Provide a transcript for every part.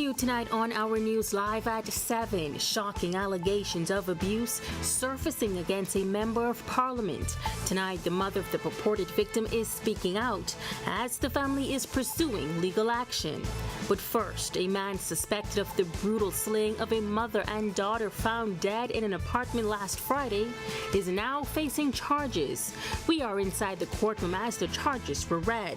you tonight on Our News Live at 7. Shocking allegations of abuse surfacing against a member of parliament. Tonight, the mother of the purported victim is speaking out as the family is pursuing legal action. But first, a man suspected of the brutal slaying of a mother and daughter found dead in an apartment last Friday is now facing charges. We are inside the courtroom as the charges were read.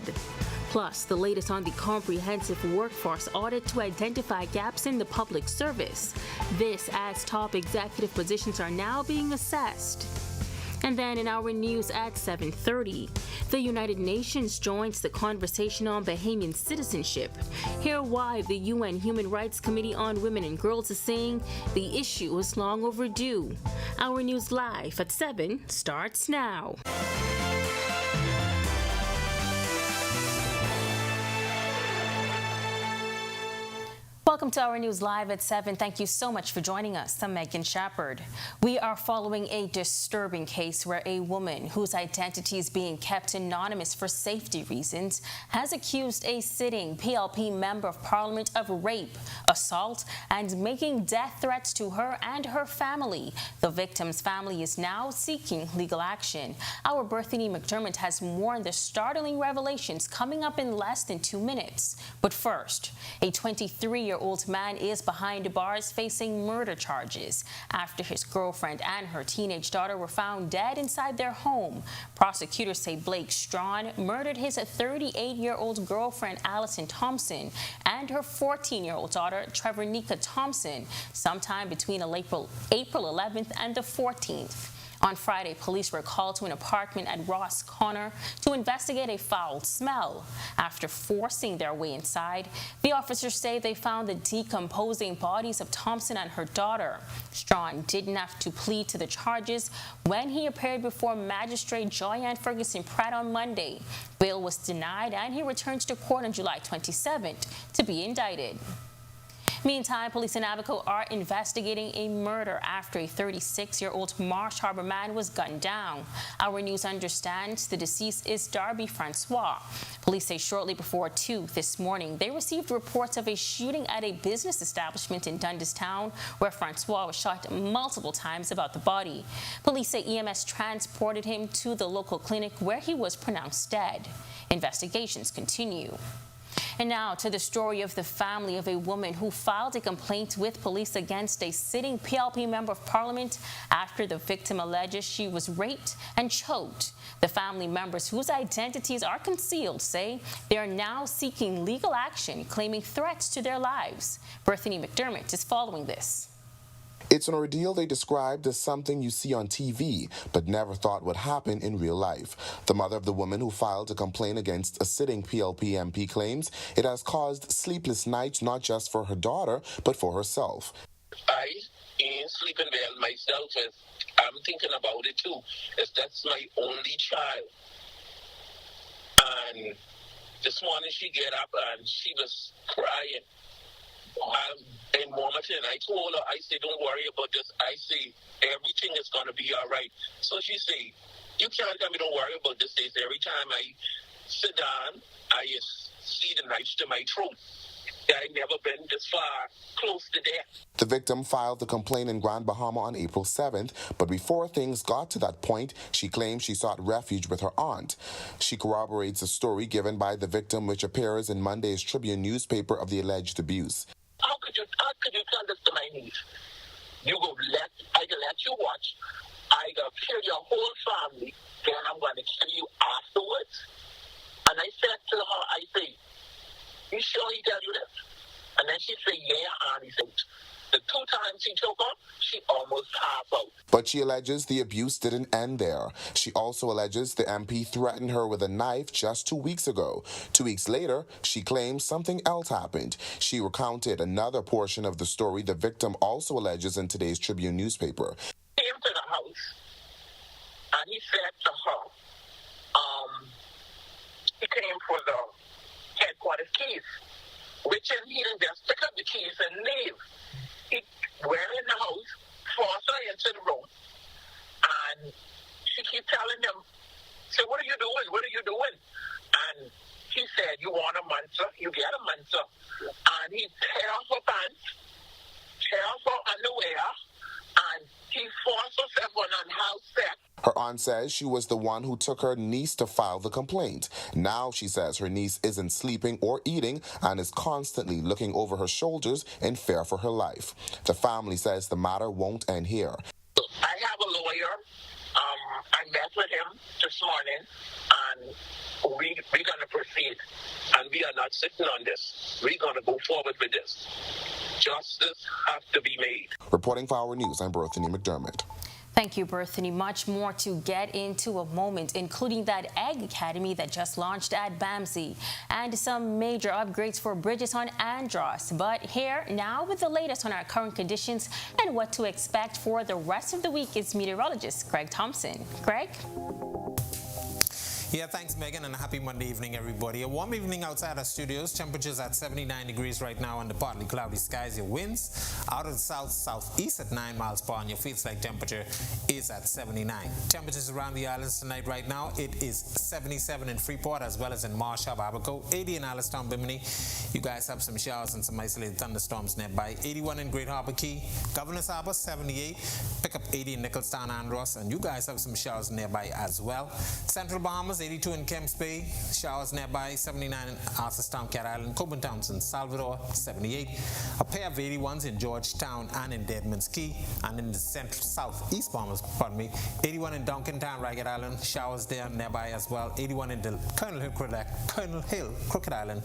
Plus, the latest on the comprehensive workforce audit to identify gaps in the public service. This as top executive positions are now being assessed. And then in our news at 7:30, the United Nations joins the conversation on Bahamian citizenship. Hear why the UN Human Rights Committee on Women and Girls is saying the issue is long overdue. Our News Live at 7 starts now. Welcome to Our News Live at 7. Thank you so much for joining us. I'm Megan Shepard. We are following a disturbing case where a woman whose identity is being kept anonymous for safety reasons has accused a sitting PLP member of parliament of rape, assault, and making death threats to her and her family. The victim's family is now seeking legal action. Our Bethany McDermott has more on the startling revelations coming up in less than 2 minutes. But first, a 23-year-old man is behind bars facing murder charges after his girlfriend and her teenage daughter were found dead inside their home. Prosecutors say Blake Strawn murdered his 38-year-old girlfriend Allison Thompson and her 14-year-old daughter Trevornica Thompson sometime between April 11th and the 14th. On Friday, police were called to an apartment at Ross Corner to investigate a foul smell. After forcing their way inside, the officers say they found the decomposing bodies of Thompson and her daughter. Strawn didn't have to plead to the charges when he appeared before Magistrate Joyanne Ferguson Pratt on Monday. Bail was denied and he returns to court on July 27th to be indicted. Meantime, police in Abaco are investigating a murder after a 36-year-old Marsh Harbor man was gunned down. Our news understands the deceased is Darby Francois. Police say shortly before 2 this morning, they received reports of a shooting at a business establishment in Dundas Town where Francois was shot multiple times about the body. Police say EMS transported him to the local clinic where he was pronounced dead. Investigations continue. And now to the story of the family of a woman who filed a complaint with police against a sitting PLP member of parliament after the victim alleges she was raped and choked. The family members, whose identities are concealed, say they are now seeking legal action, claiming threats to their lives. Bethany McDermott is following this. It's an ordeal they described as something you see on TV, but never thought would happen in real life. The mother of the woman who filed a complaint against a sitting PLP MP claims it has caused sleepless nights not just for her daughter, but for herself. I ain't sleeping well myself, as I'm thinking about it too, as that's my only child. And this morning she get up and she was crying. In Wilmington, I told her, I said, don't worry about this. I say, everything is going to be all right. So she said, you can't tell me don't worry about this. Every time I sit down, I see the knife to my throat. I've never been this far close to death. The victim filed the complaint in Grand Bahama on April 7th, but before things got to that point, she claimed she sought refuge with her aunt. She corroborates a story given by the victim, which appears in Monday's Tribune newspaper of the alleged abuse. How could you tell this to my niece? I can let you watch. I gotta kill your whole family, then I'm gonna kill you afterwards. And I said to her, I say, you sure he tell you this? And then she said, yeah, and he said, the 2 times he took her, she almost passed out. But she alleges the abuse didn't end there. She also alleges the MP threatened her with a knife just 2 weeks ago. 2 weeks later, she claims something else happened. She recounted another portion of the story the victim also alleges in today's Tribune newspaper. He came to the house, and he said to her, he came for the headquarters keys, which is he just pick up the keys and leave. He went in the house, forced her into the room, and she keep telling him, say, what are you doing? What are you doing? And he said, you want a monster? You get a monster. And he tear her have one on house set. Her aunt says she was the one who took her niece to file the complaint. Now she says her niece isn't sleeping or eating and is constantly looking over her shoulders in fear for her life. The family says the matter won't end here. I have a lawyer. I met with him this morning, and we're going to proceed. And we are not sitting on this. We're going to go forward with this. Justice has to be made. Reporting for Our News, I'm Berthany McDermott. Thank you, Berthany. Much more to get into a moment, including that Egg Academy that just launched at BAMSI and some major upgrades for bridges on Andros. But here now with the latest on our current conditions and what to expect for the rest of the week is meteorologist Greg Thompson. Greg? Yeah, thanks, Megan, and a happy Monday evening, everybody. A warm evening outside our studios. Temperatures at 79 degrees right now under partly cloudy skies. Your winds out of the south-southeast at 9 miles per hour, and your feels-like temperature is at 79. Temperatures around the islands tonight right now, it is 77 in Freeport as well as in Marshall, Abaco, 80 in Allenstown, Bimini. You guys have some showers and some isolated thunderstorms nearby. 81 in Great Harbor Key, Governor's Harbor, 78. Pick up 80 in Nicholstown, Andros, and you guys have some showers nearby as well. Central Bahamas, 82 in Kemps Bay, showers nearby, 79 in Arthurstown, Cat Island, Coburn Townsend, Salvador, 78. A pair of 81s in Georgetown and in Deadman's Key, and in the central southeast Bahamas, 81 in Duncantown, Ragged Island, showers there nearby as well. 81 in Colonel Hill, Crooked Island,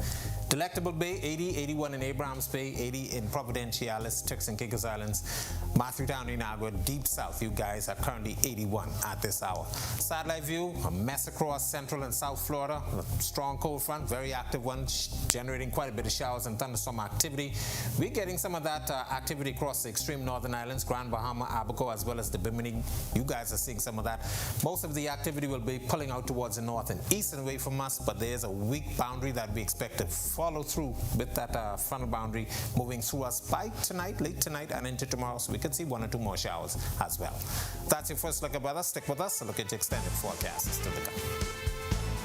Delectable Bay, 80, 81 in Abrahams Bay, 80 in Providenciales, Turks and Caicos Islands, Matthewtown, Inagua, deep south, you guys are currently 81 at this hour. Satellite view, a mess across central and south Florida, a strong cold front, very active one, generating quite a bit of showers and thunderstorm activity. We're getting some of that activity across the extreme northern islands, Grand Bahama, Abaco, as well as the Bimini. You guys are seeing some of that. Most of the activity will be pulling out towards the north and east and away from us, but there's a weak boundary that we expect to follow through with that frontal boundary moving through us by tonight, late tonight, and into tomorrow, so we could see 1 or 2 more showers as well. That's your first look at weather. Stick with us and look at your extended forecast. Still to come.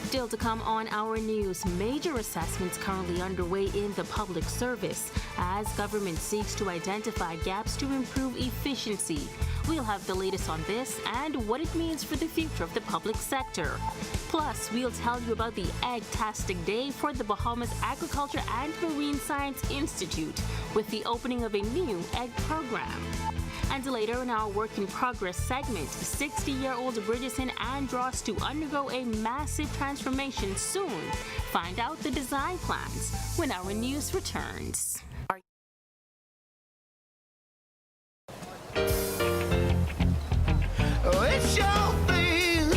Still to come on Our News, major assessments currently underway in the public service as government seeks to identify gaps to improve efficiency. We'll have the latest on this and what it means for the future of the public sector. Plus, we'll tell you about the Egg-tastic Day for the Bahamas Agriculture and Marine Science Institute with the opening of a new egg program. And later in our Work in Progress segment, 60-year-old bridges in Andros to undergo a massive transformation soon. Find out the design plans when Our News returns. It's your thing.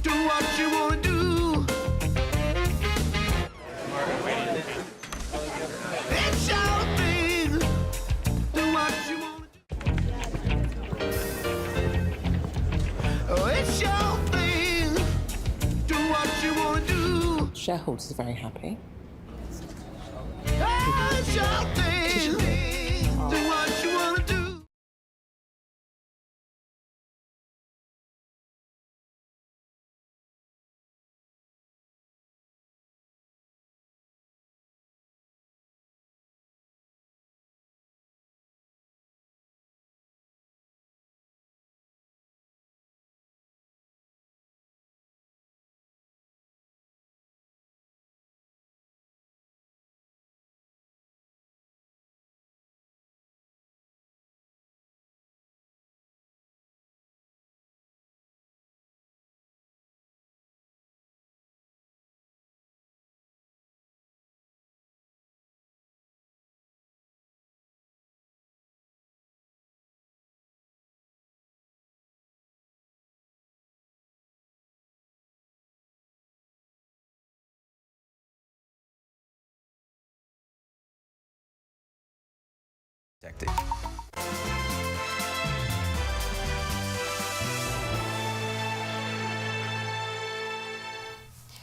Do what you want to do. It's your thing. Do what you want to do. It's your thing. Do what you want to do. Shareholders are very happy. It's your thing. Do what you want to do.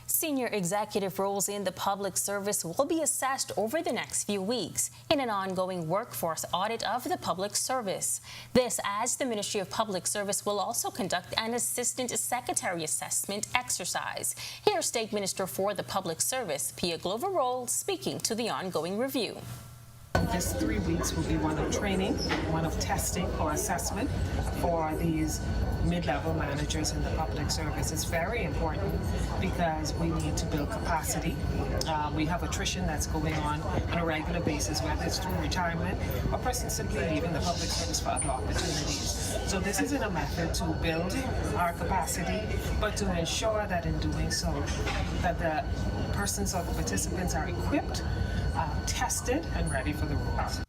Senior executive roles in the public service will be assessed over the next few weeks in an ongoing workforce audit of the public service. This as the Ministry of Public Service will also conduct an assistant secretary assessment exercise. Here's State Minister for the Public Service, Pia Glover-Roll, speaking to the ongoing review. This 3 weeks will be one of training, one of testing or assessment for these mid-level managers in the public service. It's very important because we need to build capacity. We have attrition that's going on a regular basis, whether it's through retirement or person simply leaving the public service for other opportunities. So this isn't a method to build our capacity, but to ensure that in doing so, that the persons or the participants are equipped, tested, and ready for the roles.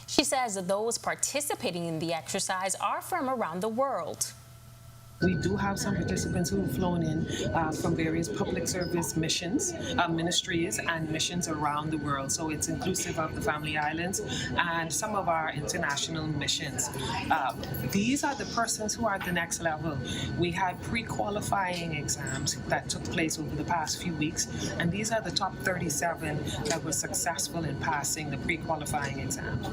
She says that those participating in the exercise are from around the world. We do have some participants who have flown in from various public service missions, ministries, and missions around the world. So it's inclusive of the Family Islands and some of our international missions. These are the persons who are at the next level. We had pre-qualifying exams that took place over the past few weeks, and these are the top 37 that were successful in passing the pre-qualifying exams.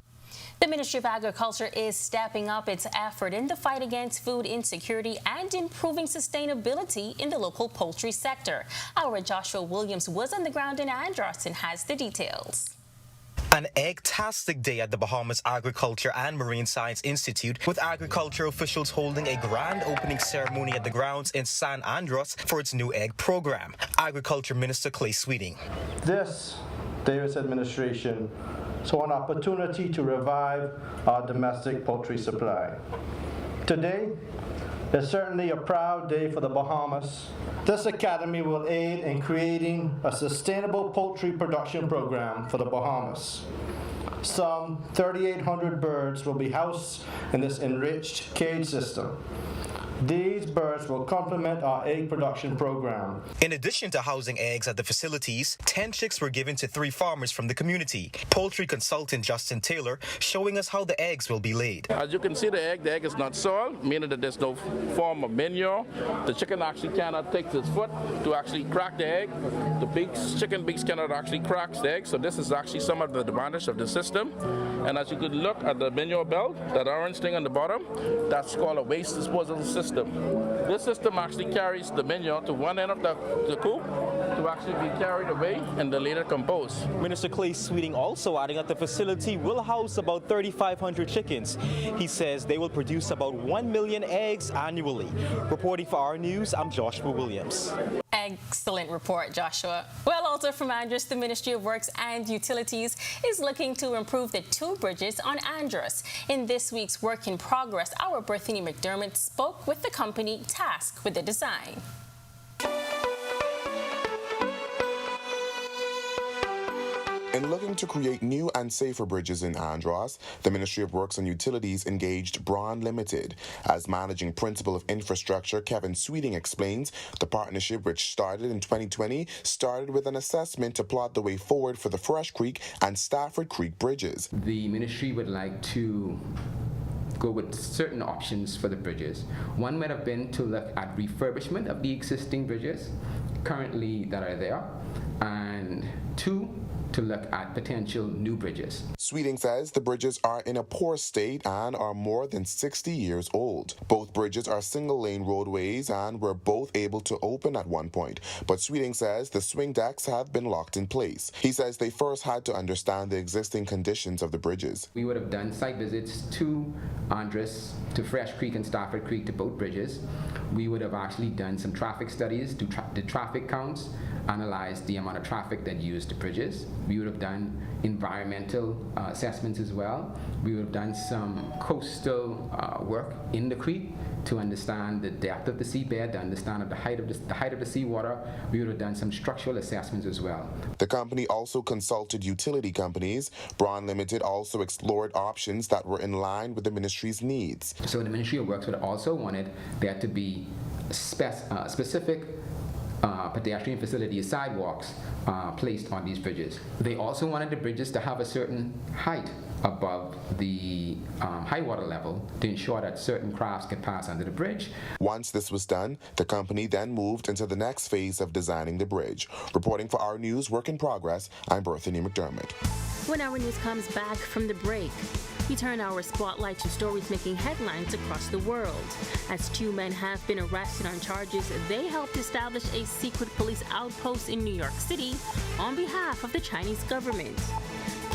The Ministry of Agriculture is stepping up its effort in the fight against food insecurity and improving sustainability in the local poultry sector. Our Joshua Williams was on the ground in Andros and has the details. An egg-tastic day at the Bahamas Agriculture and Marine Science Institute, with agriculture officials holding a grand opening ceremony at the grounds in San Andros for its new egg program. Agriculture Minister Clay Sweeting. This Davis administration saw an opportunity to revive our domestic poultry supply. Today is certainly a proud day for the Bahamas. This academy will aid in creating a sustainable poultry production program for the Bahamas. Some 3,800 birds will be housed in this enriched cage system. These birds will complement our egg production program. In addition to housing eggs at the facilities, 10 chicks were given to 3 farmers from the community. Poultry consultant Justin Taylor showing us how the eggs will be laid. As you can see, the egg is not soiled, meaning that there's no form of manure. The chicken actually cannot take his foot to actually crack the egg. The chicken beaks cannot actually crack the egg, so this is actually some of the advantage of the system. And as you could look at the manure belt, that orange thing on the bottom, that's called a waste disposal system. This system actually carries the manure to one end of the coop to actually be carried away and then later compost. Minister Clay Sweeting also adding that the facility will house about 3,500 chickens. He says they will produce about 1 million eggs annually. Reporting for Our News, I'm Joshua Williams. Excellent report, Joshua. Well, also from Andros, the Ministry of Works and Utilities is looking to improve the 2 bridges on Andros. In this week's Work in Progress, our Berthany McDermott spoke with the company tasked with the design. In looking to create new and safer bridges in Andros, the Ministry of Works and Utilities engaged Braun Limited. As Managing Principal of Infrastructure, Kevin Sweeting explains, the partnership, which started in 2020, started with an assessment to plot the way forward for the Fresh Creek and Stafford Creek bridges. The ministry would like to go with certain options for the bridges. One might have been to look at refurbishment of the existing bridges currently that are there, and 2, to look at potential new bridges. Sweeting says the bridges are in a poor state and are more than 60 years old. Both bridges are single-lane roadways and were both able to open at one point, but Sweeting says the swing decks have been locked in place. He says they first had to understand the existing conditions of the bridges. We would have done site visits to Andros, to Fresh Creek and Stafford Creek, to both bridges. We would have actually done some traffic studies, the traffic counts, analyzed the amount of traffic that used the bridges. We would have done environmental assessments as well. We would have done some coastal work in the creek to understand the depth of the seabed, to understand the height of the seawater. We would have done some structural assessments as well. The company also consulted utility companies. Braun Limited also explored options that were in line with the ministry's needs. So the Ministry of Works would have also wanted there to be specific pedestrian facilities, sidewalks placed on these bridges. They also wanted the bridges to have a certain height above the high water level to ensure that certain crafts could pass under the bridge. Once this was done, the company then moved into the next phase of designing the bridge. Reporting for Our News, Work in Progress, I'm Berthany McDermott. When Our News comes back from the break, we turn our spotlight to stories making headlines across the world. As 2 men have been arrested on charges, they helped establish a secret police outpost in New York City on behalf of the Chinese government.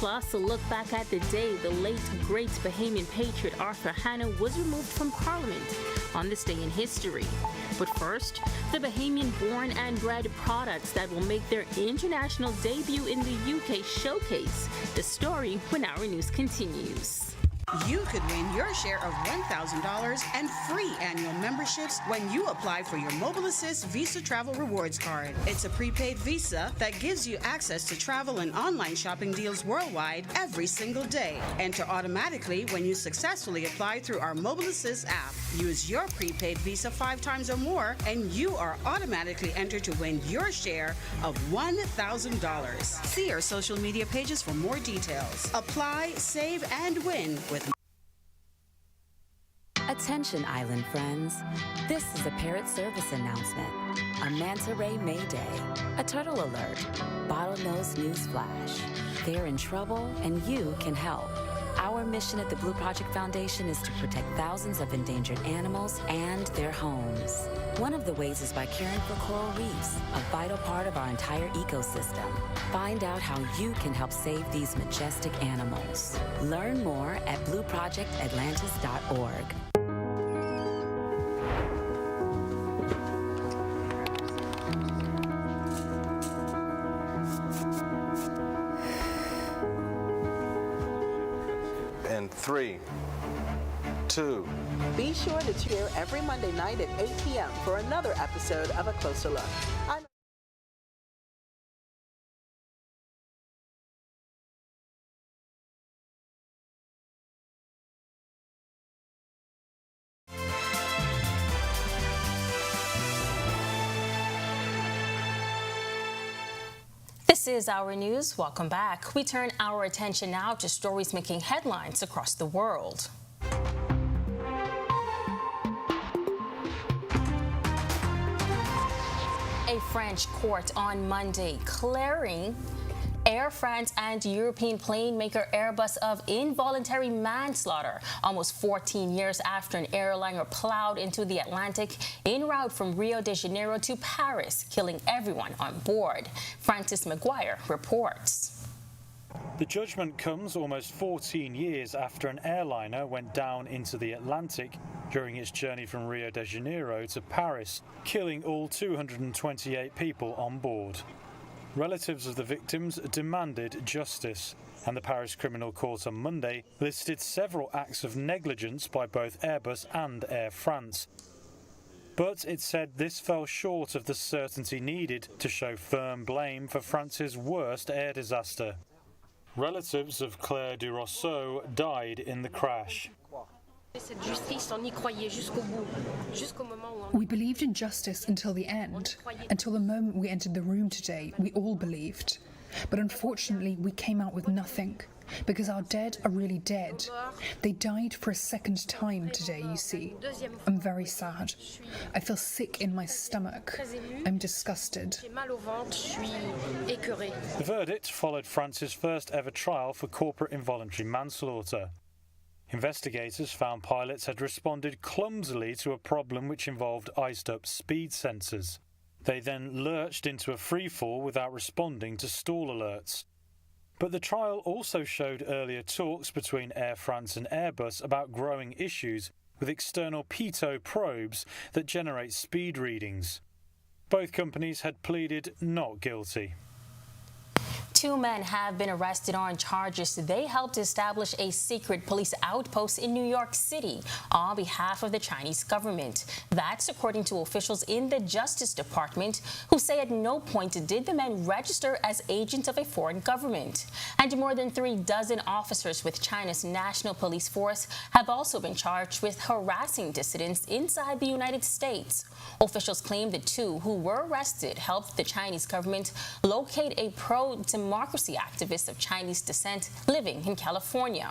Plus, a look back at the day the late, great Bahamian patriot Arthur Hanna was removed from Parliament on this day in history. But first, the Bahamian-born and bred products that will make their international debut in the UK showcase. The story when our news continues. You could win your share of $1,000 and free annual memberships when you apply for your Mobile Assist Visa Travel Rewards Card. It's a prepaid visa that gives you access to travel and online shopping deals worldwide every single day. Enter automatically when you successfully apply through our Mobile Assist app. Use your prepaid visa 5 times or more, and you are automatically entered to win your share of $1,000. See our social media pages for more details. Apply, save, and win with Attention island friends, this is a parrot service announcement, a manta ray mayday, a turtle alert, bottlenose news flash. They're in trouble and you can help. Our mission at the Blue Project Foundation is to protect thousands of endangered animals and their homes. One of the ways is by caring for coral reefs, a vital part of our entire ecosystem. Find out how you can help save these majestic animals. Learn more at blueprojectatlantis.org. And 3, 2. Be sure to tune in every Monday night at 8 p.m. for another episode of A Closer Look. This is Our News. Welcome back. We turn our attention now to stories making headlines across the world. A French court on Monday clearing Air France and European plane maker Airbus of involuntary manslaughter almost 14 years after an airliner plowed into the Atlantic en route from Rio de Janeiro to Paris, killing everyone on board. Francis McGuire reports. The judgment comes almost 14 years after an airliner went down into the Atlantic during its journey from Rio de Janeiro to Paris, killing all 228 people on board. Relatives of the victims demanded justice, and the Paris Criminal Court on Monday listed several acts of negligence by both Airbus and Air France. But it said this fell short of the certainty needed to show firm blame for France's worst air disaster. Relatives of Claire Durousseau died in the crash. We believed in justice until the end. Until the moment we entered the room today, we all believed. But unfortunately, we came out with nothing. Because our dead are really dead. They died for a second time today, you see. I'm very sad. I feel sick in my stomach. I'm disgusted. The verdict followed France's first ever trial for corporate involuntary manslaughter. Investigators found pilots had responded clumsily to a problem which involved iced-up speed sensors. They then lurched into a freefall without responding to stall alerts. But the trial also showed earlier talks between Air France and Airbus about growing issues with external pitot probes that generate speed readings. Both companies had pleaded not guilty. 2 men have been arrested on charges they helped establish a secret police outpost in New York City on behalf of the Chinese government. That's according to officials in the Justice Department, who say at no point did the men register as agents of a foreign government. And more than 36 officers with China's National Police Force have also been charged with harassing dissidents inside the United States. Officials claim the 2 who were arrested helped the Chinese government locate a pro-democracy activist of Chinese descent living in California.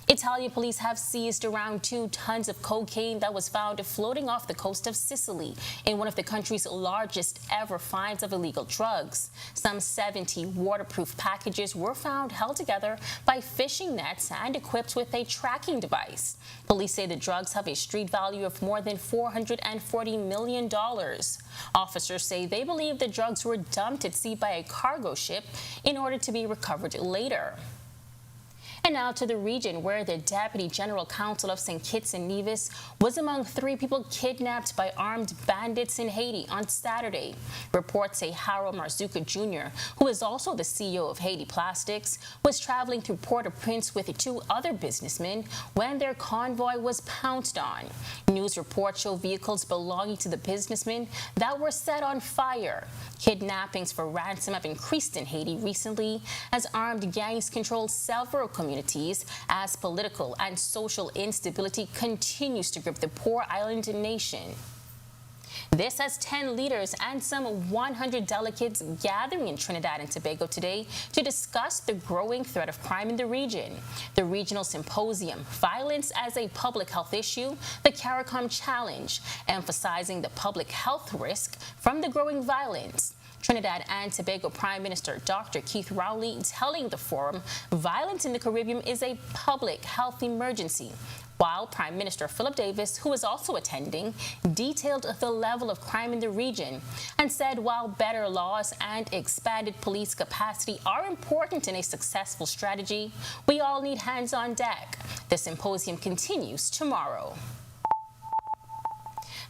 Italian police have seized around 2 tons of cocaine that was found floating off the coast of Sicily in one of the country's largest ever finds of illegal drugs. Some 70 waterproof packages were found held together by fishing nets and equipped with a tracking device. Police say the drugs have a street value of more than $440 million. Officers say they believe the drugs were dumped at sea by a cargo ship in order to be recovered later. And now to the region, where the Deputy General Counsel of St. Kitts and Nevis was among 3 people kidnapped by armed bandits in Haiti on Saturday. Reports say Harold Marzuka Jr., who is also the CEO of Haiti Plastics, was traveling through Port-au-Prince with 2 other businessmen when their convoy was pounced on. News reports show vehicles belonging to the businessmen that were set on fire. Kidnappings for ransom have increased in Haiti recently as armed gangs control several communities as political and social instability continues to grip the poor island nation. This has 10 leaders and some 100 delegates gathering in Trinidad and Tobago today to discuss the growing threat of crime in the region. The regional symposium, Violence as a Public Health Issue, the CARICOM Challenge, emphasizing the public health risk from the growing violence. Trinidad and Tobago Prime Minister Dr. Keith Rowley telling the forum violence in the Caribbean is a public health emergency, while Prime Minister Philip Davis, who was also attending, detailed the level of crime in the region and said while better laws and expanded police capacity are important in a successful strategy, we all need hands on deck. The symposium continues tomorrow.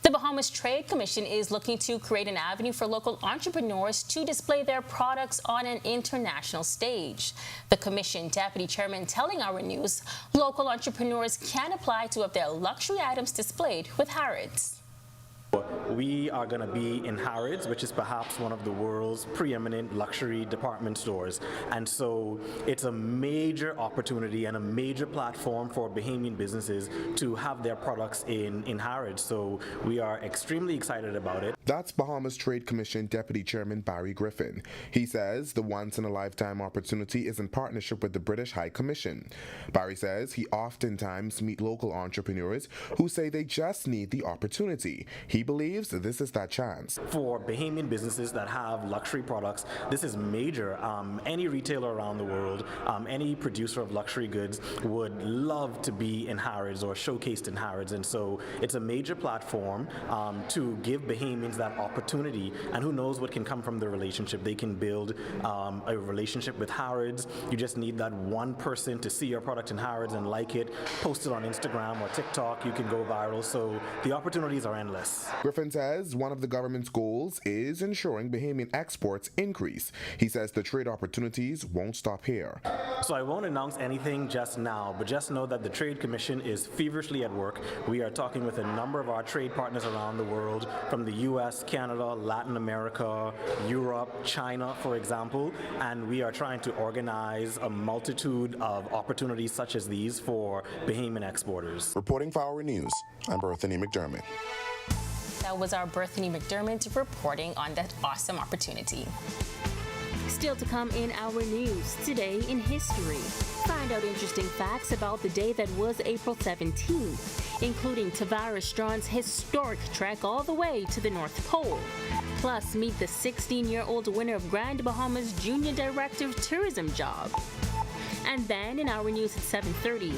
The Bahamas Trade Commission is looking to create an avenue for local entrepreneurs to display their products on an international stage. The Commission Deputy Chairman telling Our News local entrepreneurs can apply to have their luxury items displayed with Harrods. We are going to be in Harrods, which is perhaps one of the world's preeminent luxury department stores. And so it's a major opportunity and a major platform for Bahamian businesses to have their products in Harrods. So we are extremely excited about it. That's Bahamas Trade Commission Deputy Chairman Barry Griffin. He says the once-in-a-lifetime opportunity is in partnership with the British High Commission. Barry says he oftentimes meet local entrepreneurs who say they just need the opportunity. He believes this is that chance. For Bahamian businesses that have luxury products, this is major. Any retailer around the world, any producer of luxury goods would love to be in Harrods or showcased in Harrods. And so it's a major platform to give Bahamians that opportunity. And who knows what can come from the relationship. They can build a relationship with Harrods. You just need that one person to see your product in Harrods and like it, post it on Instagram or TikTok. You can go viral. So the opportunities are endless. Griffin says one of the government's goals is ensuring Bahamian exports increase. He says the trade opportunities won't stop here. So I won't announce anything just now, but just know that the Trade Commission is feverishly at work. We are talking with a number of our trade partners around the world, from the US, Canada, Latin America, Europe, China, for example, and we are trying to organize a multitude of opportunities such as these for Bahamian exporters. Reporting for Our News, I'm Berthany McDermott. That was our Berthany McDermott reporting on that awesome opportunity. Still to come in Our News, today in history. Find out interesting facts about the day that was April 17th, including Tavares Strawn's historic trek all the way to the North Pole. Plus, meet the 16-year-old winner of Grand Bahama's Junior Director of Tourism job. And then in Our News at 7:30,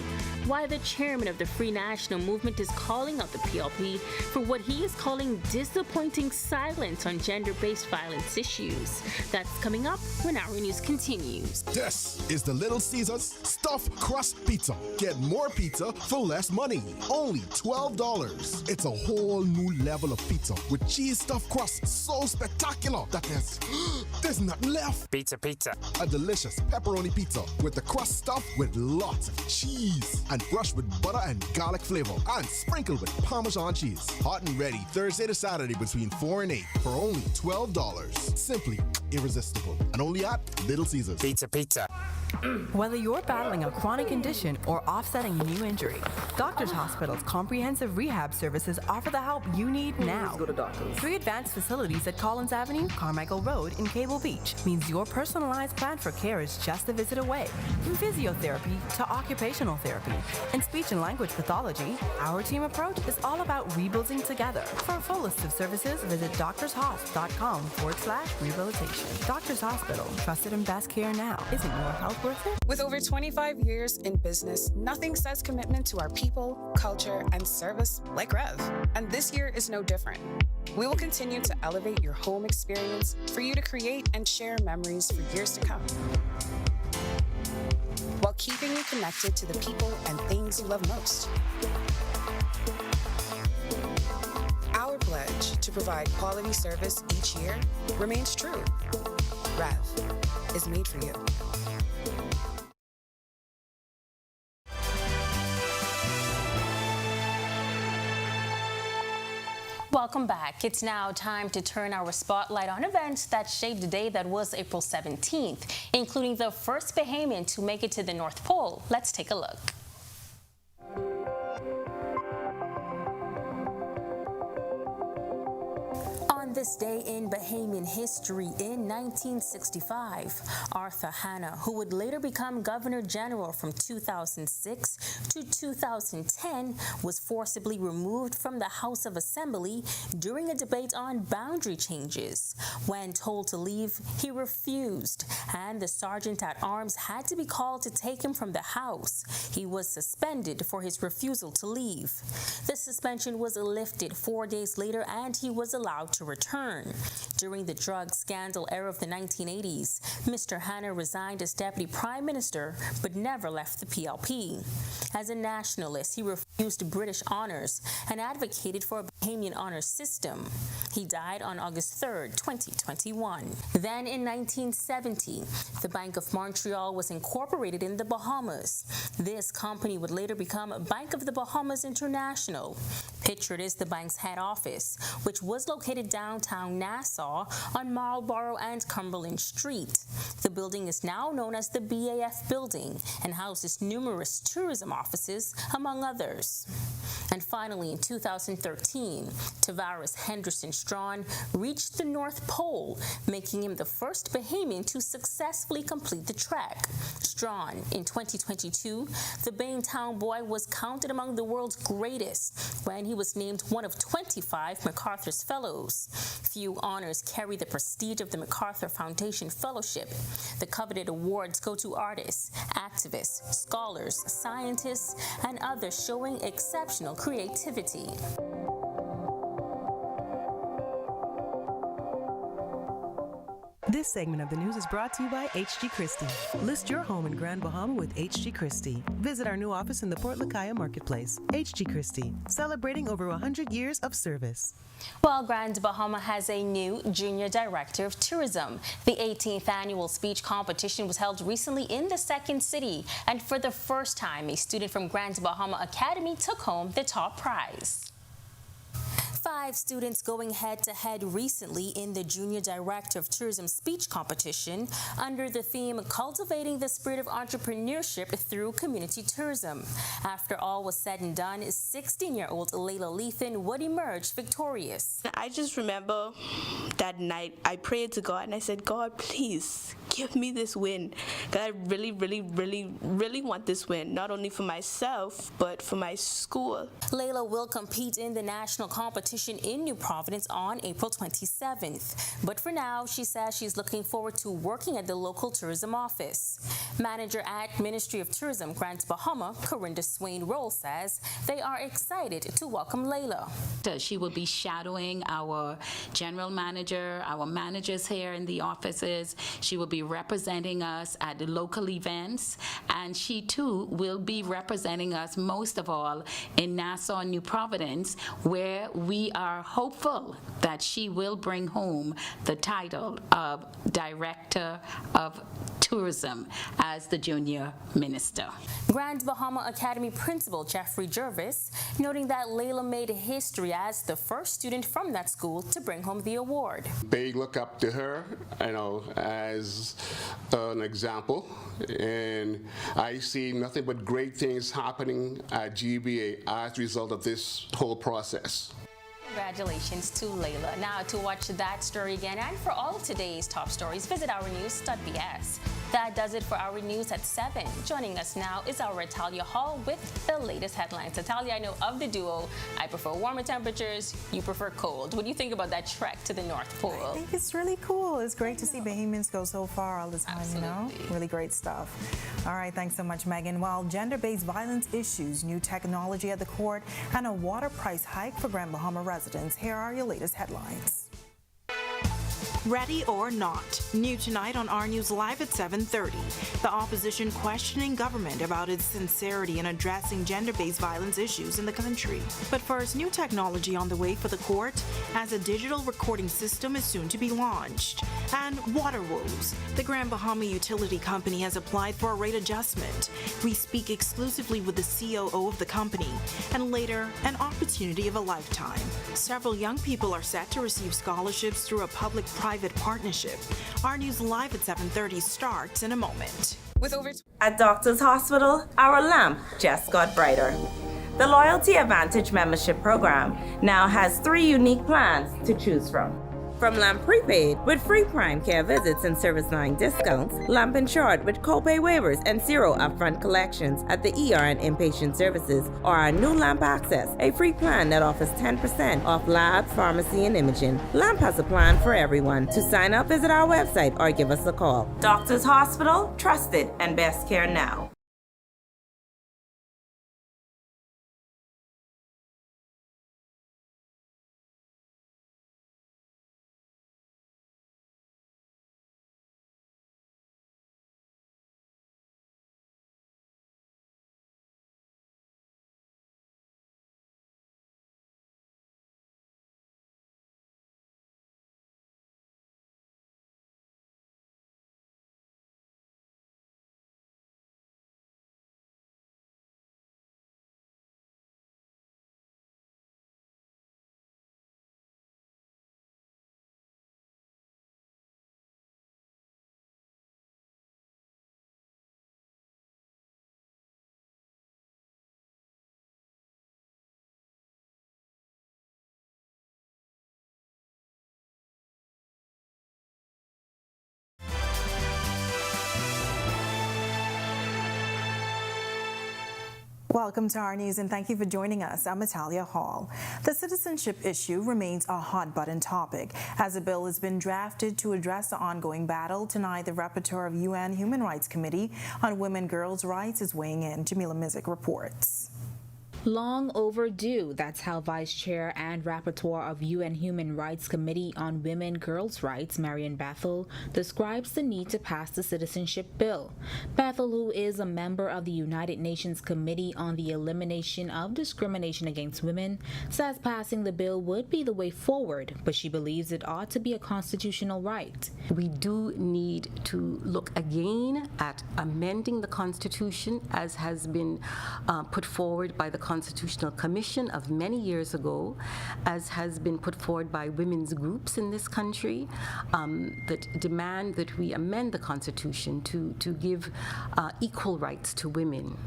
why the chairman of the Free National Movement is calling out the PLP for what he is calling disappointing silence on gender-based violence issues. That's coming up when Our News continues. This is the Little Caesars Stuffed Crust Pizza. Get more pizza for less money. Only $12. It's a whole new level of pizza with cheese stuffed crust so spectacular that there's nothing left. Pizza. A delicious pepperoni pizza with the crust stuffed with lots of cheese and brushed with butter and garlic flavor and sprinkled with Parmesan cheese. Hot and ready Thursday to Saturday between 4 and 8 for only $12. Simply irresistible. And only at Little Caesars. Pizza. Whether you're battling a chronic condition or offsetting a new injury, Doctors Hospital's comprehensive rehab services offer the help you need now. Go to doctors. 3 advanced facilities at Collins Avenue, Carmichael Road, and Cable Beach means your personalized plan for care is just a visit away. From physiotherapy to occupational therapy and speech and language pathology, our team approach is all about rebuilding together. For a full list of services, visit doctorshof.com/rehabilitation. Doctors Hospital, trusted and best care now. Isn't your health worth it? With over 25 years in business, nothing says commitment to our people, culture, and service like Rev. And this year is no different. We will continue to elevate your home experience for you to create and share memories for years to come, while keeping you connected to the people and things you love most. Our pledge to provide quality service each year remains true. Rev is made for you. Welcome back. It's now time to turn our spotlight on events that shaped the day that was April 17th, including the first Bahamian to make it to the North Pole. Let's take a look. On this day in Bahamian history in 1965, Arthur Hanna, who would later become Governor General from 2006 to 2010, was forcibly removed from the House of Assembly during a debate on boundary changes. When told to leave, he refused, and the Sergeant at Arms had to be called to take him from the House. He was suspended for his refusal to leave. The suspension was lifted 4 days later, and he was allowed to return. During the drug scandal era of the 1980s, Mr. Hanna resigned as Deputy Prime Minister but never left the PLP. As a nationalist, he refused British honours and advocated for a Bahamian honours system. He died on August 3, 2021. Then in 1970, the Bank of Montreal was incorporated in the Bahamas. This company would later become Bank of the Bahamas International. Pictured is the bank's head office, which was located downtown Nassau on Marlborough and Cumberland Street. The building is now known as the BAF Building and houses numerous tourism offices, among others. And finally, in 2013, Tavares Henderson Strawn reached the North Pole, making him the first Bahamian to successfully complete the trek. Strawn, in 2022, the Baintown boy was counted among the world's greatest when he was named one of 25 MacArthur's Fellows. Few honors carry the prestige of the MacArthur Foundation Fellowship. The coveted awards go to artists, activists, scholars, scientists, and others showing exceptional creativity. This segment of the news is brought to you by H.G. Christie. List your home in Grand Bahama with H.G. Christie. Visit our new office in the Port Lakaya Marketplace. H.G. Christie, celebrating over 100 years of service. Well, Grand Bahama has a new Junior Director of Tourism. The 18th annual speech competition was held recently in the Second City, and for the first time, a student from Grand Bahama Academy took home the top prize. 5 students going head-to-head recently in the Junior Director of Tourism speech competition under the theme Cultivating the Spirit of Entrepreneurship Through Community Tourism. After all was said and done, 16-year-old Layla Lethan would emerge victorious. I just remember that night I prayed to God and I said, God, please give me this win. God, I really, really, really, really want this win, not only for myself, but for my school. Layla will compete in the national competition in New Providence on April 27th. But for now, she says she's looking forward to working at the local tourism office. Manager at Ministry of Tourism, Grand Bahama, Corinda Swain Roll, says they are excited to welcome Layla. She will be shadowing our general manager, our managers here in the offices. She will be representing us at the local events, and she too will be representing us most of all in Nassau, New Providence, where we we are hopeful that she will bring home the title of Director of Tourism as the junior minister. Grand Bahama Academy Principal Jeffrey Jervis noting that Layla made history as the first student from that school to bring home the award. They look up to her, as an example, and I see nothing but great things happening at GBA as a result of this whole process. Congratulations to Layla. Now, to watch that story again and for all of today's top stories, visit ournews.bs. That does it for our news at 7. Joining us now is our Natalia Hall with the latest headlines. Natalia, I know of the duo, I prefer warmer temperatures, you prefer cold. What do you think about that trek to the North Pole? I think it's really cool. It's great to see Bahamians go so far all the time, Absolutely. Really great stuff. All right, thanks so much, Megan. While gender-based violence issues, new technology at the court, and a water price hike for Grand Bahama residents, here are your latest headlines. Ready or not. New tonight on Our News Live at 7:30. The opposition questioning government about its sincerity in addressing gender-based violence issues in the country. But first, new technology on the way for the court as a digital recording system is soon to be launched. And water woes. The Grand Bahama Utility Company has applied for a rate adjustment. We speak exclusively with the COO of the company. And later, an opportunity of a lifetime. Several young people are set to receive scholarships through a public-private partnership. Our News Live at 7:30 starts in a moment. At Doctors Hospital, our lamp just got brighter. The Loyalty Advantage membership program now has 3 unique plans to choose from. From Lamp Prepaid with free prime care visits and service line discounts, Lamp Insured with copay waivers and 0 upfront collections at the ER and inpatient services, or our new Lamp Access, a free plan that offers 10% off labs, pharmacy, and imaging. Lamp has a plan for everyone. To sign up, visit our website or give us a call. Doctors Hospital, trusted and best care now. Welcome to Our News and thank you for joining us. I'm Natalia Hall. The citizenship issue remains a hot-button topic as a bill has been drafted to address the ongoing battle. Tonight, the rapporteur of UN Human Rights Committee on Women and Girls' Rights is weighing in. Jamila Mizik reports. Long overdue, that's how Vice Chair and Rapporteur of UN Human Rights Committee on Women and Girls' Rights, Marian Bethel, describes the need to pass the citizenship bill. Bethel, who is a member of the United Nations Committee on the Elimination of Discrimination Against Women, says passing the bill would be the way forward, but she believes it ought to be a constitutional right. We do need to look again at amending the Constitution as has been put forward by the Constitutional Commission of many years ago, as has been put forward by women's groups in this country, that demand that we amend the Constitution to give equal rights to women.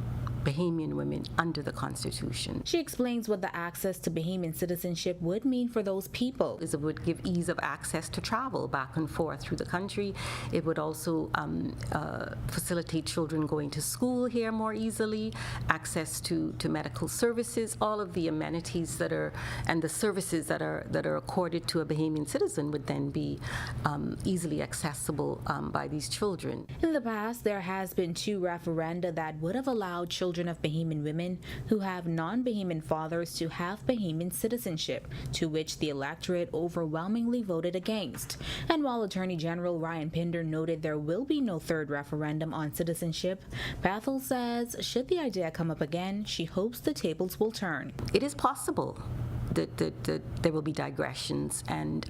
Bahamian women under the Constitution. She explains what the access to Bahamian citizenship would mean for those people. It would give ease of access to travel back and forth through the country. It would also facilitate children going to school here more easily, access to medical services, all of the amenities that are, and the services that are accorded to a Bahamian citizen would then be easily accessible by these children. In the past, there has been 2 referenda that would have allowed children of Bahamian women who have non-Bahamian fathers to have Bahamian citizenship, to which the electorate overwhelmingly voted against. And while Attorney General Ryan Pinder noted there will be no 3rd referendum on citizenship, Bethel says should the idea come up again, she hopes the tables will turn. It is possible. there will be digressions, and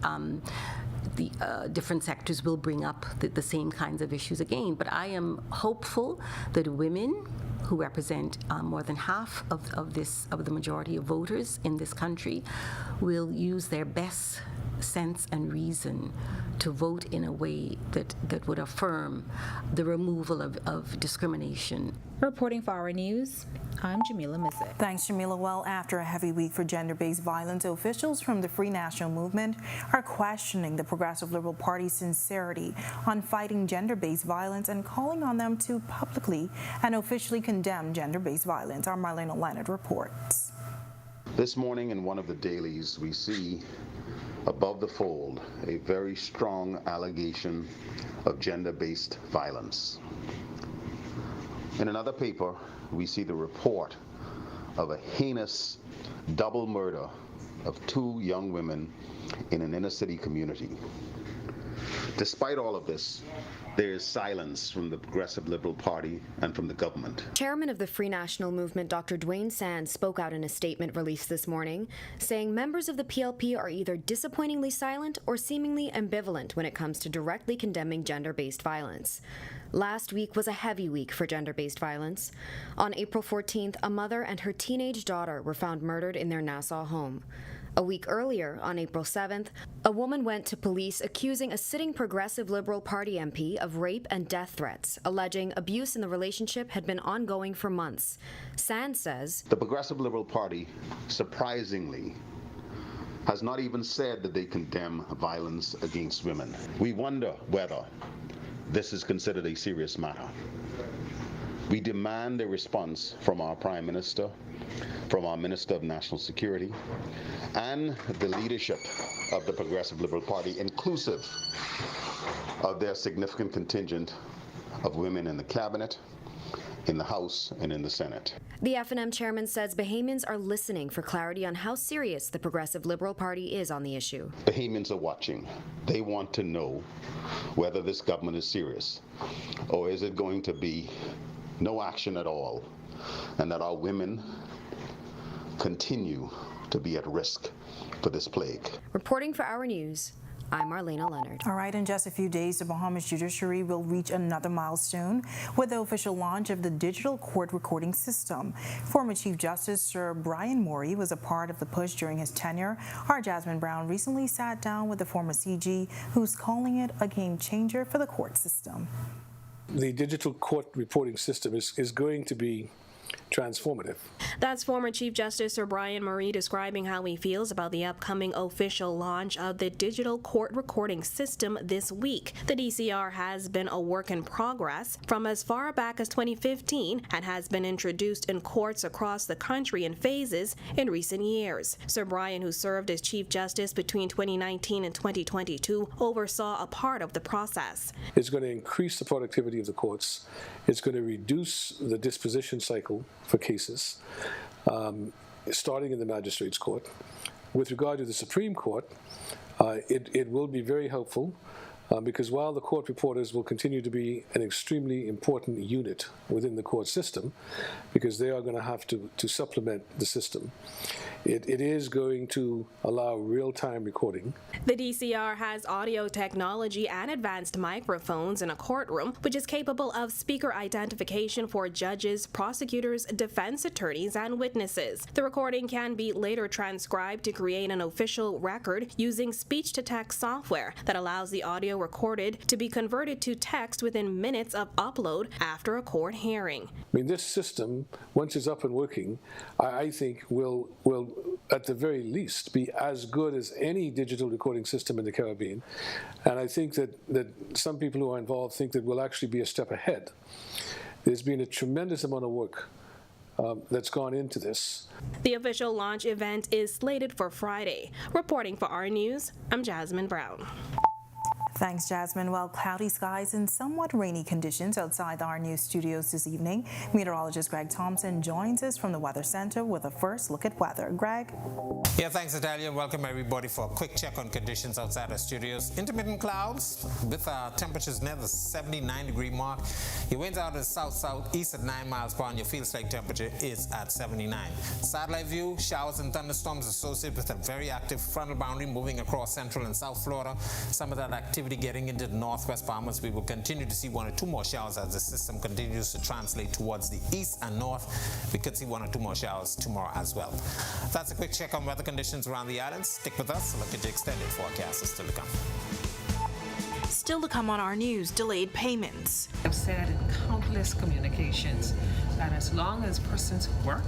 the different sectors will bring up the same kinds of issues again. But I am hopeful that women, who represent more than half of the majority of voters in this country, will use their best sense and reason to vote in a way that would affirm the removal of discrimination. Reporting for Our News, I'm Jamila Missick. Thanks, Jamila. Well, after a heavy week for gender-based violence, officials from the Free National Movement are questioning the Progressive Liberal Party's sincerity on fighting gender-based violence and calling on them to publicly and officially condemn gender-based violence. Our Marlena Leonard reports. This morning in one of the dailies, we see above the fold a very strong allegation of gender-based violence. In another paper, we see the report of a heinous double murder of 2 young women in an inner-city community. Despite all of this, there is silence from the Progressive Liberal Party and from the government. Chairman of the Free National Movement, Dr. Dwayne Sands, spoke out in a statement released this morning, saying members of the PLP are either disappointingly silent or seemingly ambivalent when it comes to directly condemning gender-based violence. Last week was a heavy week for gender-based violence. On April 14th, a mother and her teenage daughter were found murdered in their Nassau home. A week earlier, on April 7th, a woman went to police accusing a sitting Progressive Liberal Party MP of rape and death threats, alleging abuse in the relationship had been ongoing for months. Sands says, the Progressive Liberal Party, surprisingly, has not even said that they condemn violence against women. We wonder whether this is considered a serious matter. We demand a response from our Prime Minister, from our Minister of National Security, and the leadership of the Progressive Liberal Party, inclusive of their significant contingent of women in the Cabinet, in the House, and in the Senate. The F&M chairman says Bahamians are listening for clarity on how serious the Progressive Liberal Party is on the issue. Bahamians are watching. They want to know whether this government is serious, or is it going to be no action at all, and that our women continue to be at risk for this plague. Reporting for Our News, I'm Marlena Leonard. All right, in just a few days, the Bahamas judiciary will reach another milestone with the official launch of the digital court recording system. Former Chief Justice Sir Brian Morey was a part of the push during his tenure. Our Jasmine Brown recently sat down with the former CG, who's calling it a game changer for the court system. The digital court reporting system is going to be transformative. That's former Chief Justice Sir Brian Morey describing how he feels about the upcoming official launch of the digital court recording system this week. The DCR has been a work in progress from as far back as 2015 and has been introduced in courts across the country in phases in recent years. Sir Brian, who served as Chief Justice between 2019 and 2022, oversaw a part of the process. It's going to increase the productivity of the courts. It's going to reduce the disposition cycle for cases, starting in the magistrates' court. With regard to the Supreme Court, it will be very helpful because while the court reporters will continue to be an extremely important unit within the court system, because they are going to have to supplement the system, it is going to allow real-time recording. The DCR has audio technology and advanced microphones in a courtroom, which is capable of speaker identification for judges, prosecutors, defense attorneys, and witnesses. The recording can be later transcribed to create an official record using speech-to-text software that allows the audio recorded to be converted to text within minutes of upload after a court hearing. I mean, this system, once it's up and working, I think will at the very least be as good as any digital recording system in the Caribbean. And I think that some people who are involved think that we'll actually be a step ahead. There's been a tremendous amount of work that's gone into this. The official launch event is slated for Friday. Reporting for Our News, I'm Jasmine Brown. Thanks, Jasmine. Well, cloudy skies and somewhat rainy conditions outside our news studios this evening. Meteorologist Greg Thompson joins us from the Weather Center with a first look at weather. Greg? Yeah, thanks, Natalia. Welcome, everybody, for a quick check on conditions outside our studios. Intermittent clouds with temperatures near the 79-degree mark. Your winds out of the south-southeast at 9 miles per hour, and your field strike temperature is at 79. Satellite view, showers and thunderstorms associated with a very active frontal boundary moving across central and south Florida. Some of that activity getting into the northwest Bahamas. We will continue to see 1 or 2 more showers as the system continues to translate towards the east and north. We could see 1 or 2 more showers tomorrow as well. That's a quick check on weather conditions around the island. Stick with us. Look at the extended forecast is still to come. Still to come on our news, delayed payments. I've said in countless communications that as long as persons work,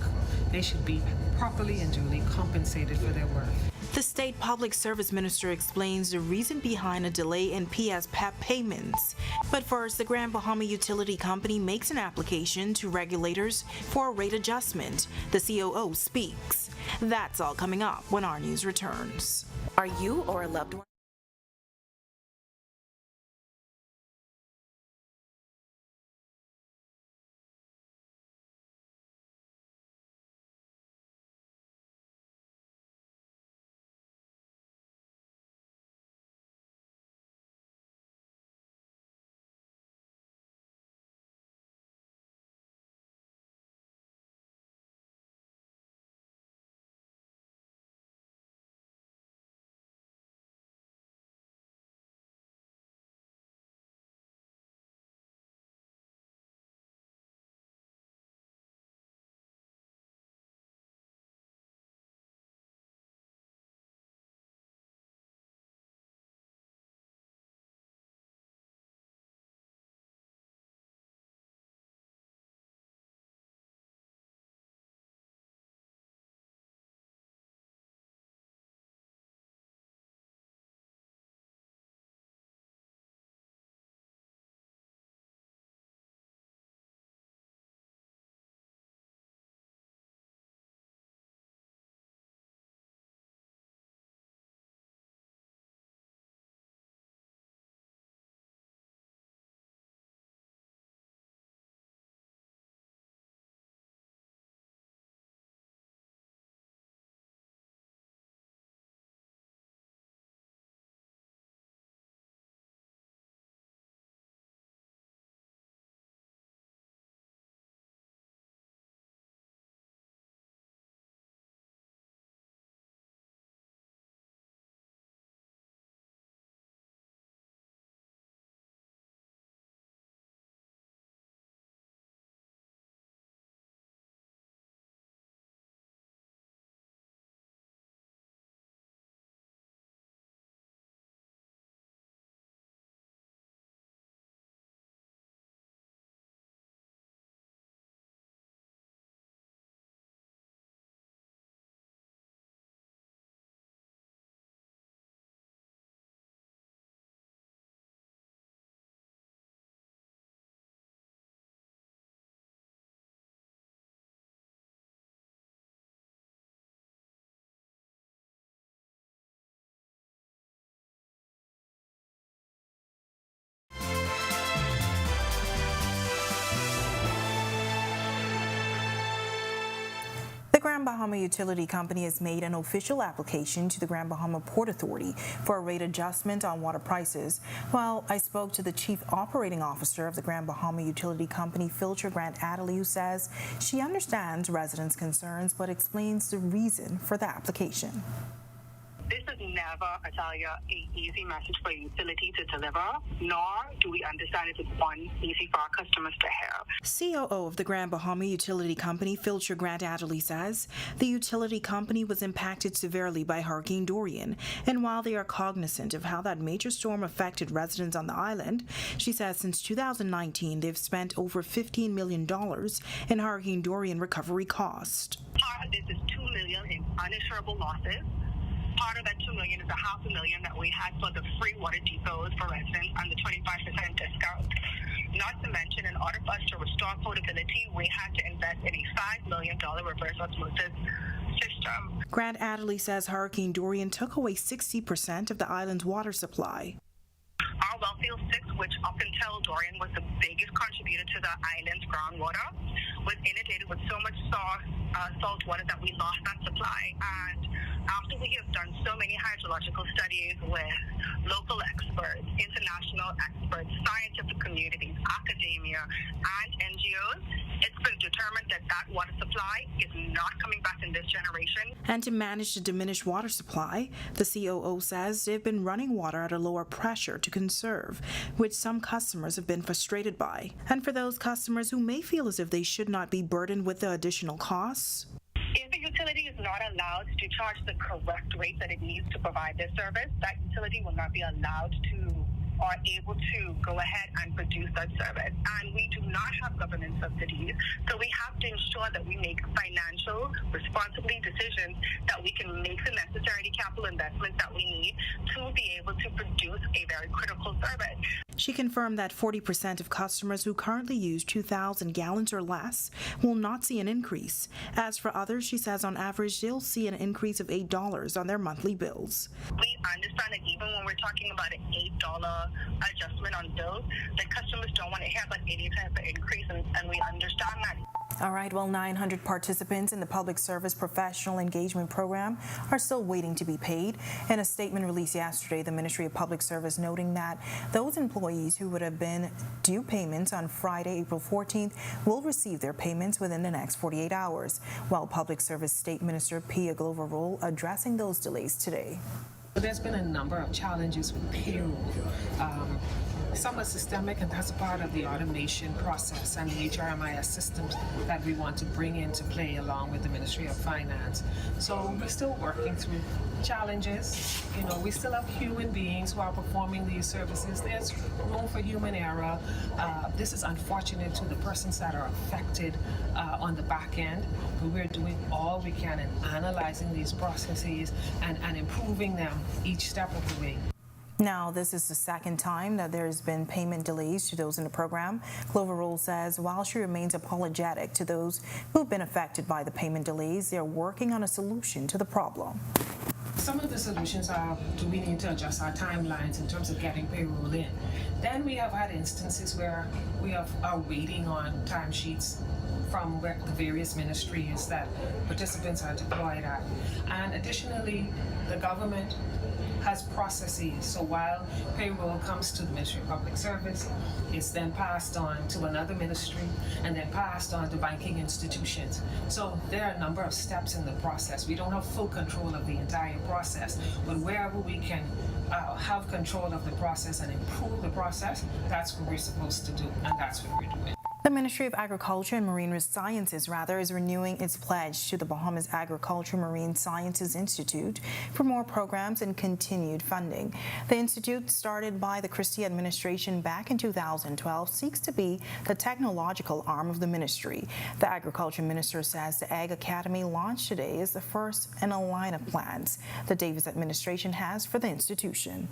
they should be properly and duly compensated for their work. The state public service minister explains the reason behind a delay in PSPEP payments. But first, the Grand Bahama Utility Company makes an application to regulators for a rate adjustment. The COO speaks. That's all coming up when our news returns. Are you or a loved one? The Grand Bahama Utility Company has made an official application to the Grand Bahama Port Authority for a rate adjustment on water prices. Well, I spoke to the Chief Operating Officer of the Grand Bahama Utility Company, Filter Grant Adderley, who says she understands residents' concerns but explains the reason for the application. This is never, Natalia, an easy message for a utility to deliver, nor do we understand if it's one easy for our customers to have. COO of the Grand Bahama Utility Company, Filter Grant Adderley, says the utility company was impacted severely by Hurricane Dorian, and while they are cognizant of how that major storm affected residents on the island, she says since 2019 they've spent over $15 million in Hurricane Dorian recovery cost. Part of this is $2 million in uninsurable losses. Part of that $2 million is $500,000 that we had for the free water depots for residents and the 25% discount. Not to mention, in order for us to restore portability, we had to invest in a $5 million reverse osmosis system. Grant Adderley says Hurricane Dorian took away 60% of the island's water supply. Our Wellfield 6, which up until Dorian was the biggest contributor to the island's groundwater, was inundated with so much salt water that we lost that supply. And after we have done so many hydrological studies with local experts, international experts, scientific communities, academia, and NGOs, it's been determined that that water supply is not coming back in this generation. And to manage the diminished water supply, the COO says they've been running water at a lower pressure to conserve, which some customers have been frustrated by. And for those customers who may feel as if they should not be burdened with the additional costs, if the utility is not allowed to charge the correct rate that it needs to provide this service, that utility will not be allowed to or able to go ahead and produce that service. And we do not have government subsidies, so we have to ensure that we make financial, responsibly decisions that we can make the necessary capital investments that we need to be able to produce a very critical service. she confirmed that 40% of customers who currently use 2,000 gallons or less will not see an increase. As for others, she says on average they'll see an increase of $8 on their monthly bills. We understand that even when we're talking about an $8 adjustment on bills, that customers don't want to have like any type of increase, and we understand that. All right, well, 900 participants in the Public Service Professional Engagement Program are still waiting to be paid. In a statement released yesterday, the Ministry of Public Service noting that those employees who would have been due payments on Friday, April 14th, will receive their payments within the next 48 hours, while Public Service State Minister Pia Glover-Roll addressing those delays today. There's been a number of challenges with payroll. Some are systemic, and that's a part of the automation process and the HRMIS systems that we want to bring into play along with the Ministry of Finance. So we're still working through challenges. You know, we still have human beings who are performing these services. There's room for human error. This is unfortunate to the persons that are affected on the back end, but we're doing all we can in analyzing these processes and improving them each step of the way. Now, this is the second time that there's been payment delays to those in the program. Glover-Roll says while she remains apologetic to those who've been affected by the payment delays, they're working on a solution to the problem. Some of the solutions are, do we need to adjust our timelines in terms of getting payroll in? Then we have had instances where we are waiting on timesheets from where the various ministries that participants are deployed at. And additionally, the government has processes. So while payroll comes to the Ministry of Public Service, it's then passed on to another ministry and then passed on to banking institutions. So there are a number of steps in the process. We don't have full control of the entire process, but wherever we can have control of the process and improve the process, that's what we're supposed to do, and that's what we're doing. The Ministry of Agriculture and Marine Sciences, is renewing its pledge to the Bahamas Agriculture Marine Sciences Institute for more programs and continued funding. The institute, started by the Christie administration back in 2012, seeks to be the technological arm of the ministry. The Agriculture Minister says the Ag Academy launched today is the first in a line of plans the Davis administration has for the institution.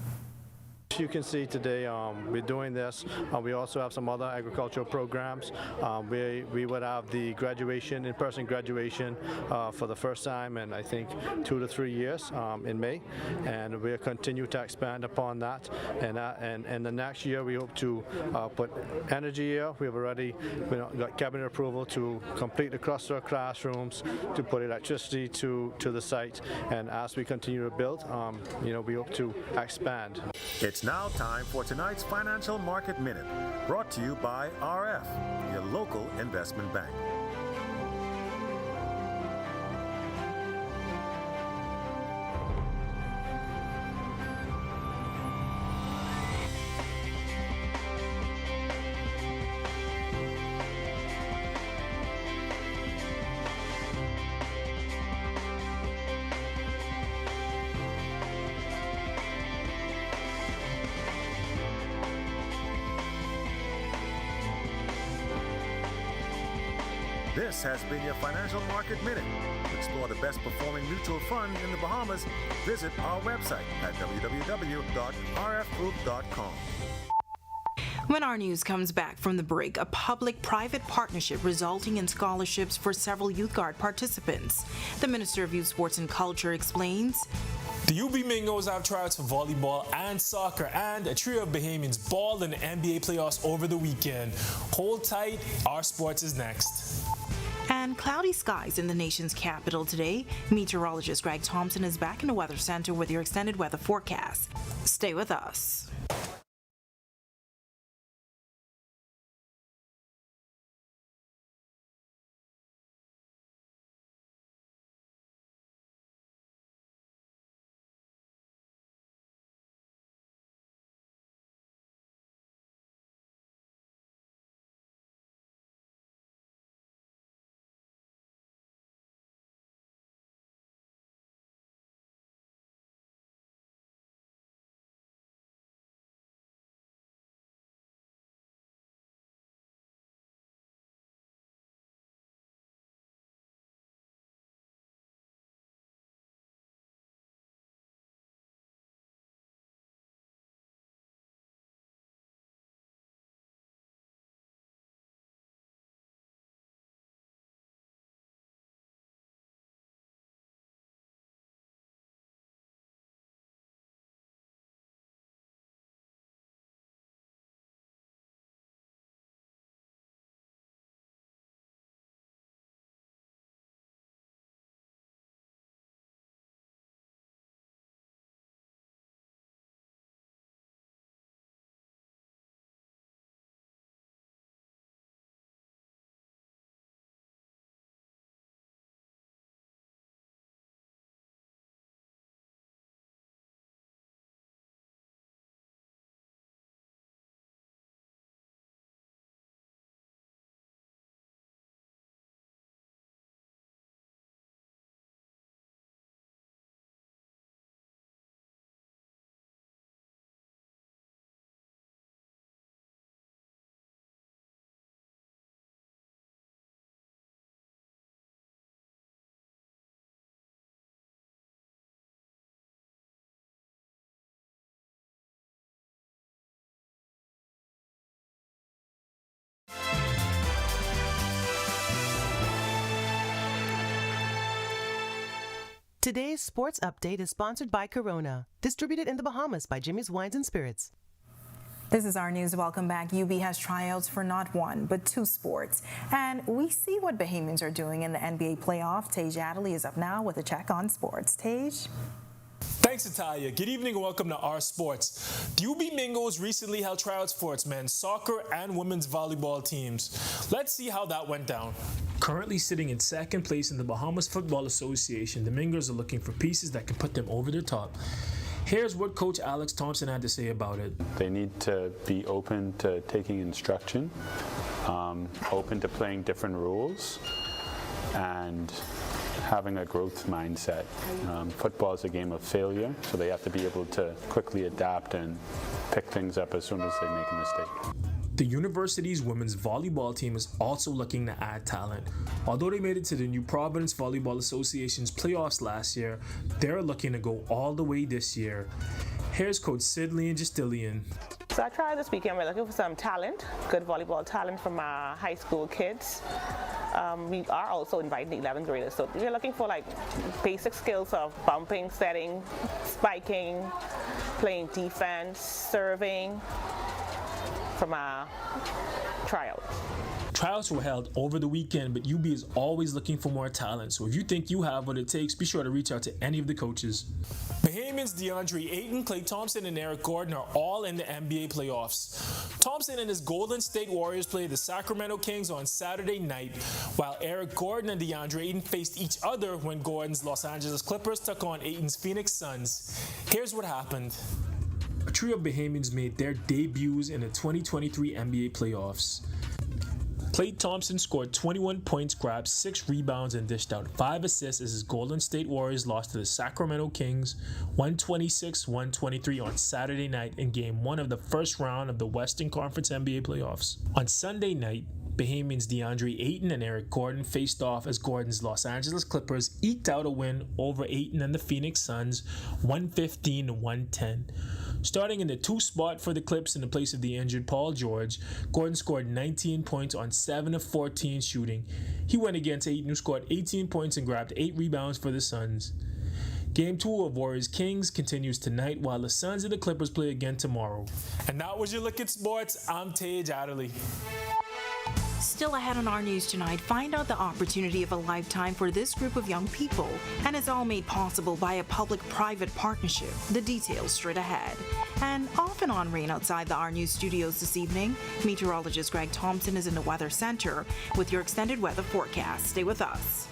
You can see today we're doing this. We also have some other agricultural programs. We would have the graduation, in-person graduation for the first time in I think 2 to 3 years in May, and we'll continue to expand upon that. And the next year we hope to put energy year. We have already got cabinet approval to complete the cluster of classrooms, to put electricity to the site, and as we continue to build, we hope to expand. It's now time for tonight's Financial Market Minute, brought to you by RF, your local investment bank. This has been your Financial Market Minute. To explore the best performing mutual fund in the Bahamas, visit our website at www.rfgroup.com. When our news comes back from the break, a public-private partnership resulting in scholarships for several Youth Guard participants. The Minister of Youth, Sports and Culture explains. The UB Mingos have tryouts for volleyball and soccer, and a trio of Bahamians balled in the NBA playoffs over the weekend. Hold tight, Our Sports is next. And cloudy skies in the nation's capital today. Meteorologist Greg Thompson is back in the Weather Center with your extended weather forecast. Stay with us. Today's sports update is sponsored by Corona, distributed in the Bahamas by Jimmy's Wines and Spirits. This is our news. Welcome back. UB has tryouts for not one, but two sports. And we see what Bahamians are doing in the NBA playoff. Tej Adderley is up now with a check on sports. Tej? Thanks, Natalia. Good evening and welcome to Our Sports. The UB Mingos recently held tryouts for its men's soccer and women's volleyball teams. Let's see how that went down. Currently sitting in second place in the Bahamas Football Association, the Mingos are looking for pieces that can put them over the top. Here's what Coach Alex Thompson had to say about it. They need to be open to taking instruction, open to playing different rules, and having a growth mindset. Football is a game of failure, so they have to be able to quickly adapt and pick things up as soon as they make a mistake. The university's women's volleyball team is also looking to add talent. Although they made it to the New Providence Volleyball Association's playoffs last year, they're looking to go all the way this year. Here's Coach Sidley and Justillian. So I tried this weekend. We're looking for some talent, good volleyball talent from our high school kids. We are also inviting the 11th graders. So we're looking for like basic skills of bumping, setting, spiking, playing defense, serving from our tryouts. Tryouts were held over the weekend, but UB is always looking for more talent. So if you think you have what it takes, be sure to reach out to any of the coaches. Bahamians DeAndre Ayton, Klay Thompson, and Eric Gordon are all in the NBA playoffs. Thompson and his Golden State Warriors played the Sacramento Kings on Saturday night, while Eric Gordon and DeAndre Ayton faced each other when Gordon's Los Angeles Clippers took on Ayton's Phoenix Suns. Here's what happened. A trio of Bahamians made their debuts in the 2023 NBA playoffs. Klay Thompson scored 21 points, grabbed 6 rebounds, and dished out 5 assists as his Golden State Warriors lost to the Sacramento Kings 126-123 on Saturday night in Game 1 of the first round of the Western Conference NBA playoffs. On Sunday night, Bahamians DeAndre Ayton and Eric Gordon faced off as Gordon's Los Angeles Clippers eked out a win over Ayton and the Phoenix Suns 115-110. Starting in the 2 spot for the Clips in the place of the injured Paul George, Gordon scored 19 points on 7 of 14 shooting. He went against Ayton, who scored 18 points and grabbed 8 rebounds for the Suns. Game 2 of Warriors-Kings continues tonight, while the Suns and the Clippers play again tomorrow. And that was your look at sports. I'm Tage Adderley. Still ahead on Our News Tonight, find out the opportunity of a lifetime for this group of young people. And it's all made possible by a public-private partnership. The details straight ahead. And off and on rain outside the Our News studios this evening. Meteorologist Greg Thompson is in the Weather Center with your extended weather forecast. Stay with us.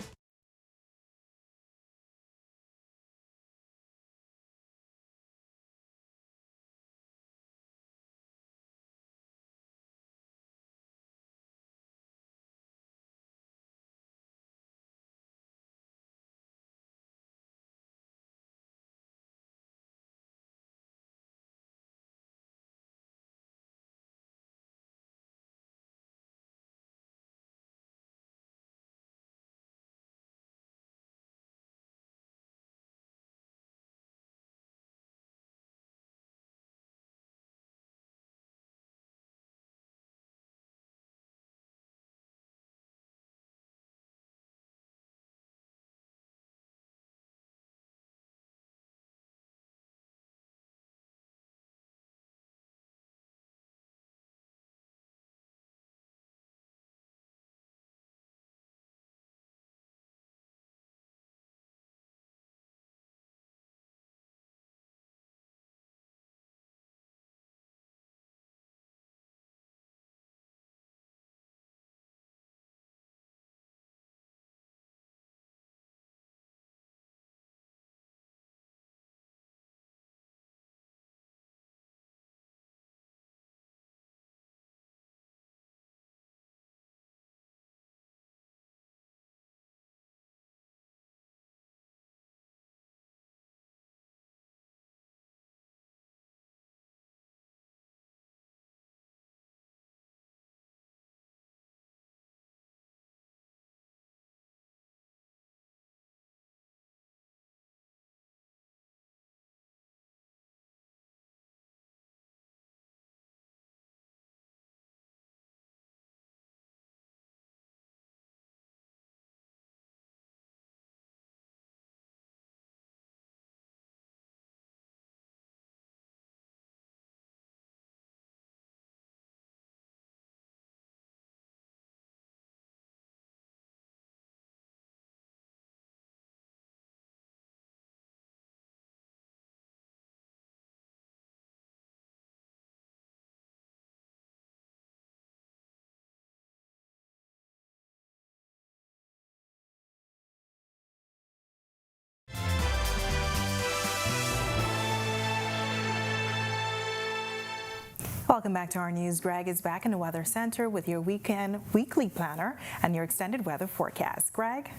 Welcome back to Our News. Greg is back in the Weather Center with your weekly planner and your extended weather forecast. Greg?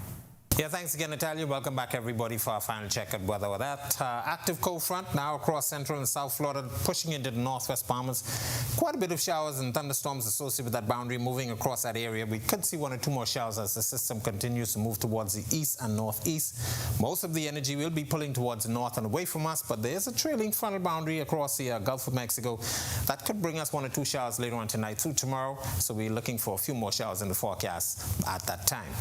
Yeah, thanks again, Natalia. Welcome back, everybody, for our final check at weather with that. Active cold front now across central and south Florida, pushing into the northwest Bahamas. Quite a bit of showers and thunderstorms associated with that boundary moving across that area. We could see 1 or 2 more showers as the system continues to move towards the east and northeast. Most of the energy will be pulling towards the north and away from us, but there is a trailing frontal boundary across the Gulf of Mexico that could bring us 1 or 2 showers later on tonight through tomorrow. So we're looking for a few more showers in the forecast at that time.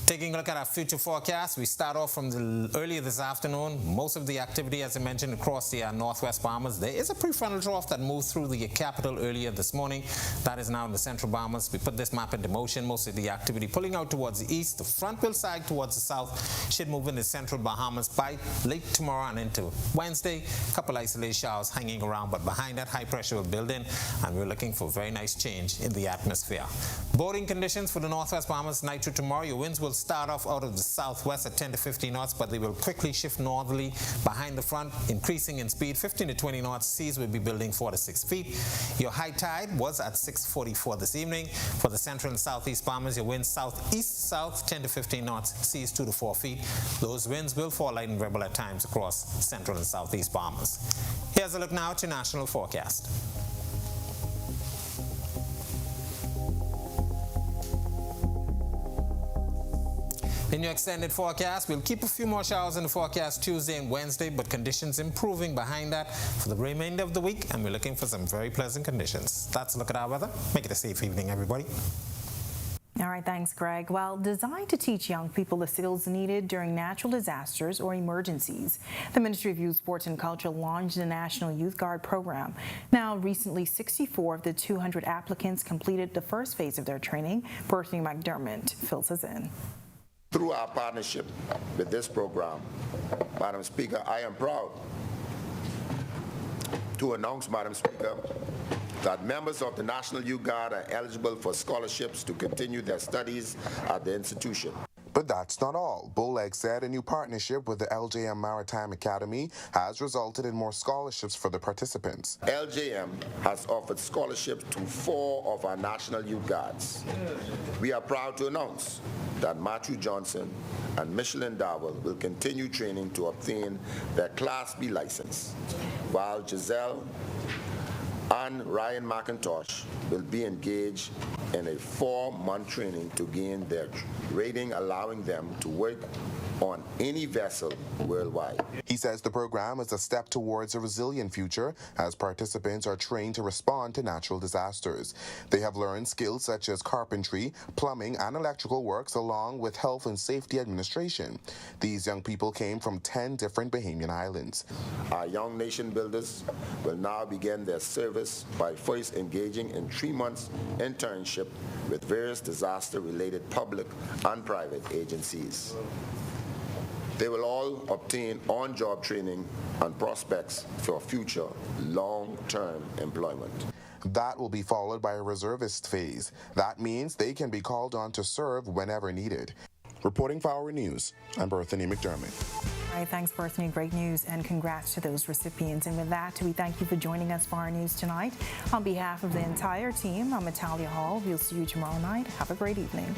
Taking a look at our future forecast, we start off from earlier this afternoon. Most of the activity, as I mentioned, across the northwest Bahamas. There is a prefrontal trough that moved through the capital earlier this morning. That is now in the central Bahamas. We put this map into motion. Most of the activity pulling out towards the east. The front will side towards the south. Should move in the central Bahamas by late tomorrow and into Wednesday. A couple isolated showers hanging around, but behind that, high pressure will build in, and we're looking for very nice change in the atmosphere. Boarding conditions for the northwest Bahamas night to tomorrow. Your winds will start off out of the southwest at 10 to 15 knots, but they will quickly shift northerly behind the front, increasing in speed 15 to 20 knots. Seas will be building 4 to 6 feet. Your high tide was at 6:44 this evening. For the central and southeast Bahamas, your winds southeast-south 10 to 15 knots, seas 2 to 4 feet. Those winds will fall light and rebel at times across central and southeast Bahamas. Here's a look now to national forecast. In your extended forecast, we'll keep a few more showers in the forecast Tuesday and Wednesday, but conditions improving behind that for the remainder of the week, and we're looking for some very pleasant conditions. That's a look at our weather. Make it a safe evening, everybody. All right, thanks, Greg. Well, designed to teach young people the skills needed during natural disasters or emergencies, the Ministry of Youth, Sports and Culture launched the National Youth Guard program. Now, recently, 64 of the 200 applicants completed the first phase of their training. Berthany McDermott fills us in. Through our partnership with this program, Madam Speaker, I am proud to announce, Madam Speaker, that members of the National Youth Guard are eligible for scholarships to continue their studies at the institution. But that's not all. Boleg said a new partnership with the LJM Maritime Academy has resulted in more scholarships for the participants. LJM has offered scholarships to 4 of our National Youth Guards. We are proud to announce that Matthew Johnson and Michelin Darwell will continue training to obtain their Class B license, while Giselle and Ryan McIntosh will be engaged in a 4-month training to gain their rating, allowing them to work on any vessel worldwide. He says the program is a step towards a resilient future as participants are trained to respond to natural disasters. They have learned skills such as carpentry, plumbing, and electrical works, along with health and safety administration. These young people came from 10 different Bahamian islands. Our young nation builders will now begin their service by first engaging in 3 months internship with various disaster-related public and private agencies. They will all obtain on-job training and prospects for future long-term employment. That will be followed by a reservist phase. That means they can be called on to serve whenever needed. Reporting for Our News, I'm Berthany McDermott. All right, thanks, Berthany. Great news, and congrats to those recipients. And with that, we thank you for joining us for our news tonight. On behalf of the entire team, I'm Natalia Hall. We'll see you tomorrow night. Have a great evening.